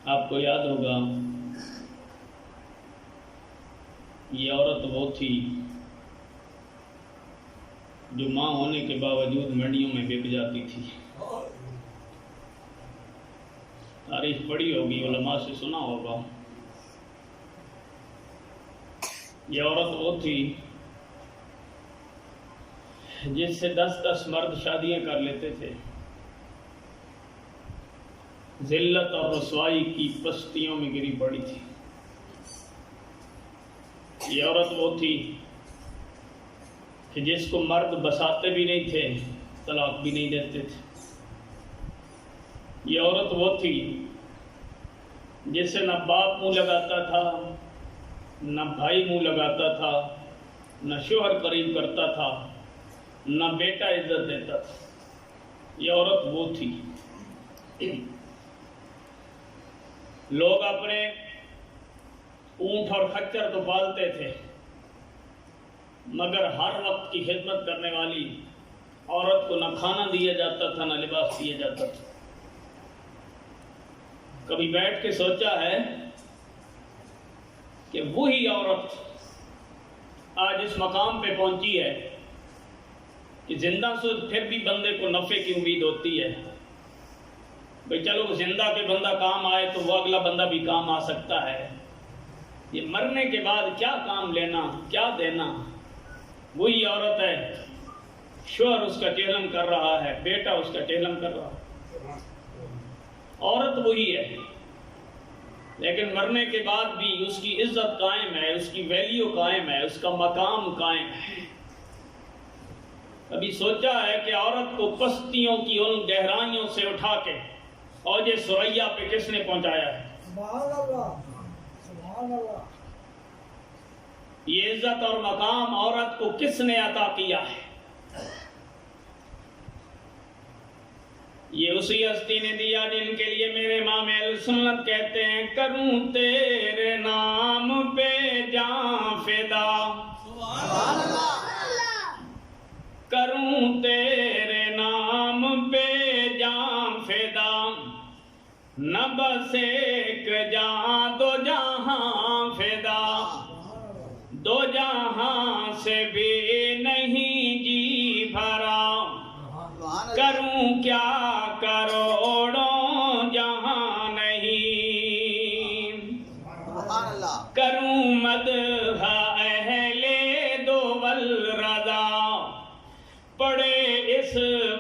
آپ کو یاد ہوگا یہ عورت وہ تھی جو ماں ہونے کے باوجود منڈیوں میں بک جاتی تھی. تاریخ پڑھی ہوگی، علماء سے سنا ہوگا. یہ عورت وہ تھی جس سے 10 مرد شادیاں کر لیتے تھے. ذلت اور رسوائی کی پستیوں میں گری پڑی تھی. یہ عورت وہ تھی کہ جس کو مرد بساتے بھی نہیں تھے، طلاق بھی نہیں دیتے تھے. یہ عورت وہ تھی جس سے نہ باپ منہ لگاتا تھا، نہ بھائی منہ لگاتا تھا، نہ شوہر قریب کرتا تھا، نہ بیٹا عزت دیتا تھا. یہ عورت وہ تھی. لوگ اپنے اونٹ اور خچر تو پالتے تھے، مگر ہر وقت کی خدمت کرنے والی عورت کو نہ کھانا دیا جاتا تھا، نہ لباس دیا جاتا تھا. کبھی بیٹھ کے سوچا ہے کہ وہی عورت آج اس مقام پہ پہنچی ہے کہ زندہ سے پھر بھی بندے کو نفع کی امید ہوتی ہے. بھئی چلو زندہ پہ بندہ کام آئے تو وہ اگلا بندہ بھی کام آ سکتا ہے. یہ مرنے کے بعد کیا کام لینا، کیا دینا. وہی عورت ہے، شوہر اس کا ٹیلم کر رہا ہے، بیٹا اس کا ٹیلم کر رہا ہے. عورت وہی ہے، لیکن مرنے کے بعد بھی اس کی عزت قائم ہے، اس کی ویلیو قائم ہے، اس کا مقام قائم ہے. کبھی سوچا ہے کہ عورت کو پستیوں کی ان گہرائیوں سے اٹھا کے اوج ثریا پہ کس نے پہنچایا ہے؟ سبحان اللہ، سبحان اللہ. یہ عزت اور مقام عورت کو کس نے عطا کیا ہے؟ یہ اسی ہستی نے دیا جن کے لیے میرے امام اہل سنت کہتے ہیں کروں تیرے نام پہ جاں فدا، سبحان اللہ. کروں تیرے نام پہ جاں فدا، نہ بس ایک جاں دو جہاں فدا، دو جہاں سے بھی نہیں جی بھرا، کروں کیا کروڑوں جہاں نہیں، کروں مدح اہل دول رضا، پڑے اس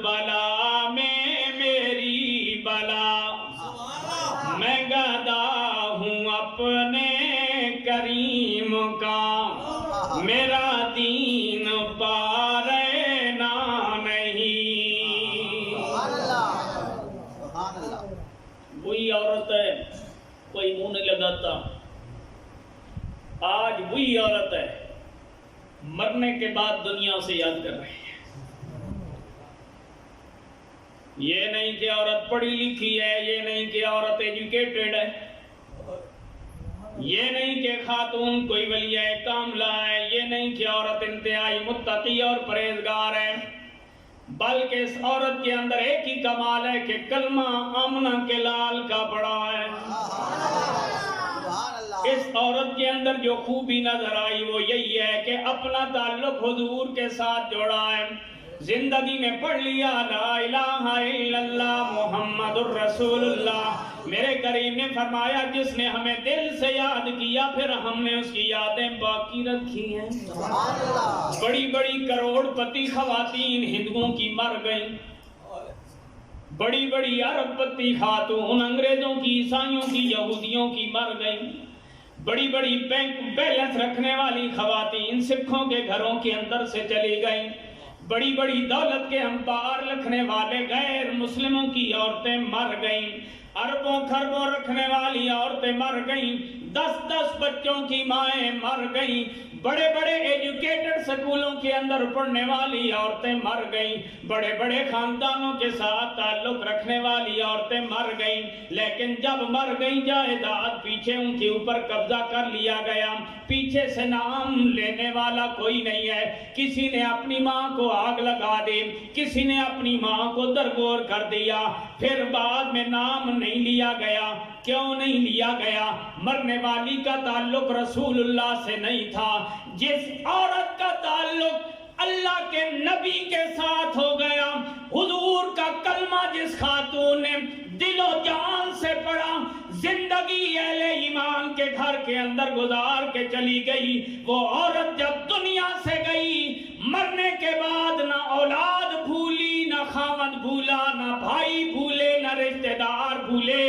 بلا میں میری بلا، میں گدا ہوں اپنے کریم کا، میرا دین پارے نہ نہیں. وہی عورت ہے، کوئی منہ نہیں لگاتا. آج وہی عورت ہے، مرنے کے بعد دنیا سے یاد کر رہے ہیں. یہ نہیں کہ عورت پڑھی لکھی ہے، یہ نہیں کہ عورت ایجوکیٹڈ ہے، یہ نہیں کہ خاتون کوئی ولیہ کاملہ ہے، یہ نہیں کہ عورت انتہائی متقی اور پرہیزگار ہے، بلکہ اس عورت کے اندر ایک ہی کمال ہے کہ کلمہ آمنہ کے لال کا پڑا ہے. اس عورت کے اندر جو خوبی نظر آئی وہ یہی ہے کہ اپنا تعلق حضور کے ساتھ جوڑا ہے. زندگی میں پڑھ لیا لا الہ الا اللہ محمد الرسول اللہ. میرے کریم نے فرمایا جس نے ہمیں دل سے یاد کیا پھر ہم نے اس کی یادیں باقی رکھی ہیں. بڑی بڑی کروڑ پتی خواتین ہندوؤں کی مر گئیں، بڑی بڑی ارب پتی خاتون انگریزوں کی، عیسائیوں کی، یہودیوں کی مر گئیں. بڑی بڑی بینک بیلنس رکھنے والی خواتین سکھوں کے گھروں کے اندر سے چلی گئیں. بڑی بڑی دولت کے انبار رکھنے والے غیر مسلموں کی عورتیں مر گئیں. اربوں خربوں رکھنے والی عورتیں مر گئیں. 10 بچوں کی مائیں مر گئیں. بڑے بڑے ایجوکیٹڈ سکولوں کے اندر پڑھنے والی عورتیں مر گئیں، بڑے بڑے خاندانوں کے ساتھ تعلق رکھنے والی عورتیں مر گئیں، لیکن جب مر گئیں جائیداد پیچھے ان کے اوپر قبضہ کر لیا گیا، پیچھے سے نام لینے والا کوئی نہیں ہے۔ کسی نے اپنی ماں کو آگ لگا دی، کسی نے اپنی ماں کو درگور کر دیا، پھر بعد میں نام نہیں لیا گیا۔ کیوں نہیں لیا گیا؟ مرنے والی کا تعلق رسول اللہ سے نہیں تھا۔ جس عورت کا تعلق اللہ کے نبی کے ساتھ ہو گیا، حضور کا کلمہ جس خاتون نے دل و جان سے پڑھا، زندگی اہل ایمان کے گھر کے اندر گزار کے چلی گئی، وہ عورت جب دنیا سے گئی، مرنے کے بعد نہ اولاد بھولی، نہ خاوند بھولا، نہ بھائی بھولے، نہ رشتہ دار بھولے۔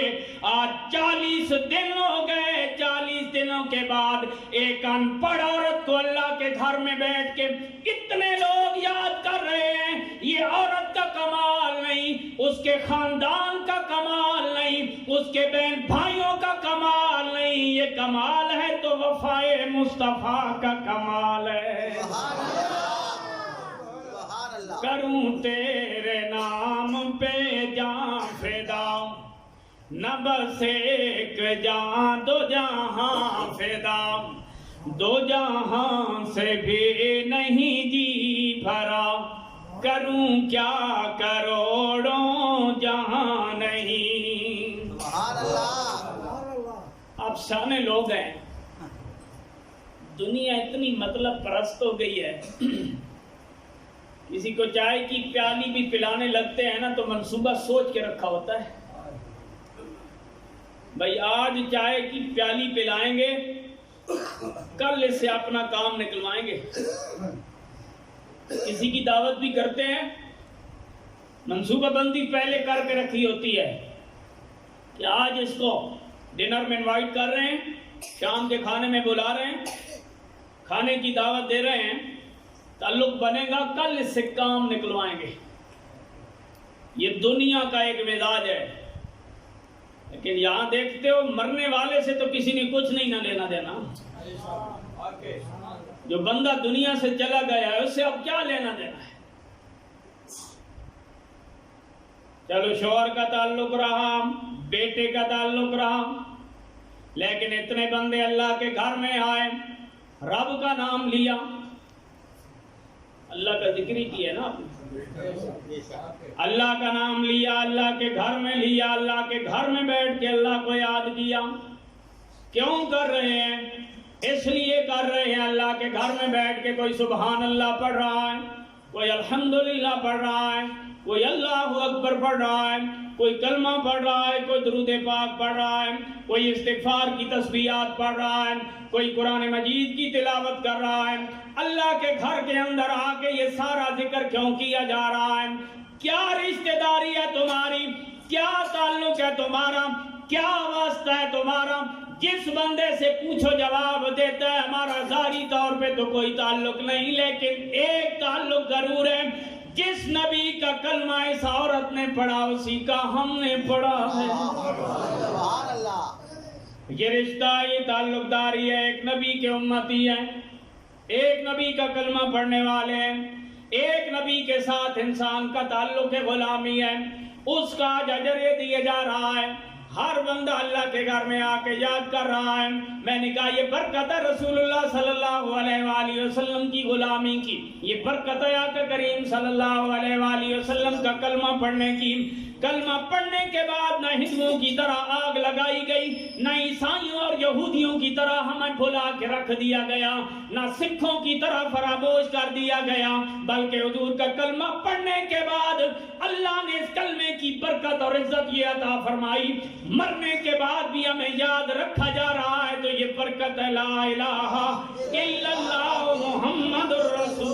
آج 40 دن ہو گئے، 40 دنوں کے بعد ایک ان پڑھ عورت کو اللہ کے گھر میں بیٹھ کے کتنے لوگ یاد کر رہے ہیں۔ یہ عورت کا کمال نہیں، اس کے خاندان کا کمال نہیں، اس کے بہن بھائیوں کا کمال نہیں، یہ کمال ہے تو وفائے مصطفیٰ کا کمال ہے۔ کروں تیرے نام پہ جان فدا، نہ بس ایک جان دو جہاں فدا، دو جہاں سے بھی نہیں جی بھرا، کروں کیا کروڑوں جہاں نہیں۔ آپ سامنے لوگ ہیں، دنیا اتنی مطلب پرست ہو گئی ہے، کسی کو چائے کی پیالی بھی پلانے لگتے ہیں نا تو منصوبہ سوچ کے رکھا ہوتا ہے، بھائی آج چائے کی پیالی پلائیں گے، کل اس سے اپنا کام نکلوائیں گے۔ کسی کی دعوت بھی کرتے ہیں، منصوبہ بندی پہلے کر کے رکھی ہوتی ہے کہ آج اس کو ڈنر میں انوائٹ کر رہے ہیں، شام کے کھانے میں بلا رہے ہیں، کھانے کی دعوت دے رہے ہیں، تعلق بنے گا، کل اس سے کام نکلوائیں گے۔ یہ دنیا کا ایک مزاج ہے، لیکن یہاں دیکھتے ہو مرنے والے سے تو کسی نے کچھ نہیں نہ لینا دینا۔ جو بندہ دنیا سے چلا گیا ہے اس سے اب کیا لینا دینا ہے؟ چلو شوہر کا تعلق رہا، بیٹے کا تعلق رہا، لیکن اتنے بندے اللہ کے گھر میں آئے، رب کا نام لیا، اللہ کا ذکر ہی کیا نا آپ نے، اللہ کا نام لیا، اللہ کے گھر میں لیا، اللہ کے گھر میں بیٹھ کے اللہ کو یاد کیا۔ کیوں کر رہے ہیں؟ اس لیے کر رہے ہیں اللہ کے گھر میں بیٹھ کے کوئی سبحان اللہ پڑھ رہا ہے، کوئی الحمدللہ پڑھ رہا ہے، کوئی اللہ اکبر پڑھ رہا ہے، کوئی کلمہ پڑھ رہا ہے، کوئی درود پاک پڑھ رہا ہے، کوئی استغفار کی تسبیحات پڑھ رہا ہے، کوئی قرآن مجید کی تلاوت کر رہا ہے۔ اللہ کے گھر کے اندر آ کے یہ سارا ذکر کیوں کیا جا رہا ہے؟ کیا رشتہ داری ہے تمہاری؟ کیا تعلق ہے تمہارا؟ کیا واسطہ ہے تمہارا؟ جس بندے سے پوچھو جواب دیتا ہے ہمارا ظاہری طور پہ تو کوئی تعلق نہیں، لیکن ایک تعلق ضرور ہے، جس نبی کا کلمہ اس عورت نے پڑھا اسی کا ہم نے پڑھا ہے۔ یہ رشتہ، یہ تعلق داری ہے، ایک نبی کے امتی ہیں، ایک نبی کا کلمہ پڑھنے والے ہیں، ایک نبی کے ساتھ انسان کا تعلق غلامی ہے، اس کا اجر یہ دیا جا رہا ہے۔ ہر بندہ اللہ کے گھر میں آ کے یاد کر رہا ہے۔ میں نے کہا یہ برکت ہے رسول اللہ صلی اللہ علیہ وآلہ وسلم کی غلامی کی، یہ برکت ہے آقا کریم صلی اللہ علیہ وآلہ وسلم کا کلمہ پڑھنے کی۔ کلمہ پڑھنے کے بعد نہ ہندوؤں کی طرح آگ لگائی گئی، نہ عیسائیوں اور یہودیوں کی طرح ہمیں بھلا کے رکھ دیا گیا، نہ سکھوں کی طرح فراموش کر دیا گیا، بلکہ حضور کا کلمہ پڑھنے کے بعد اللہ نے اس کلمے کی برکت اور عزت یہ عطا فرمائی، مرنے کے بعد بھی ہمیں یاد رکھا جا رہا ہے۔ تو یہ برکت ہے لا الہ الا اللہ محمد رسول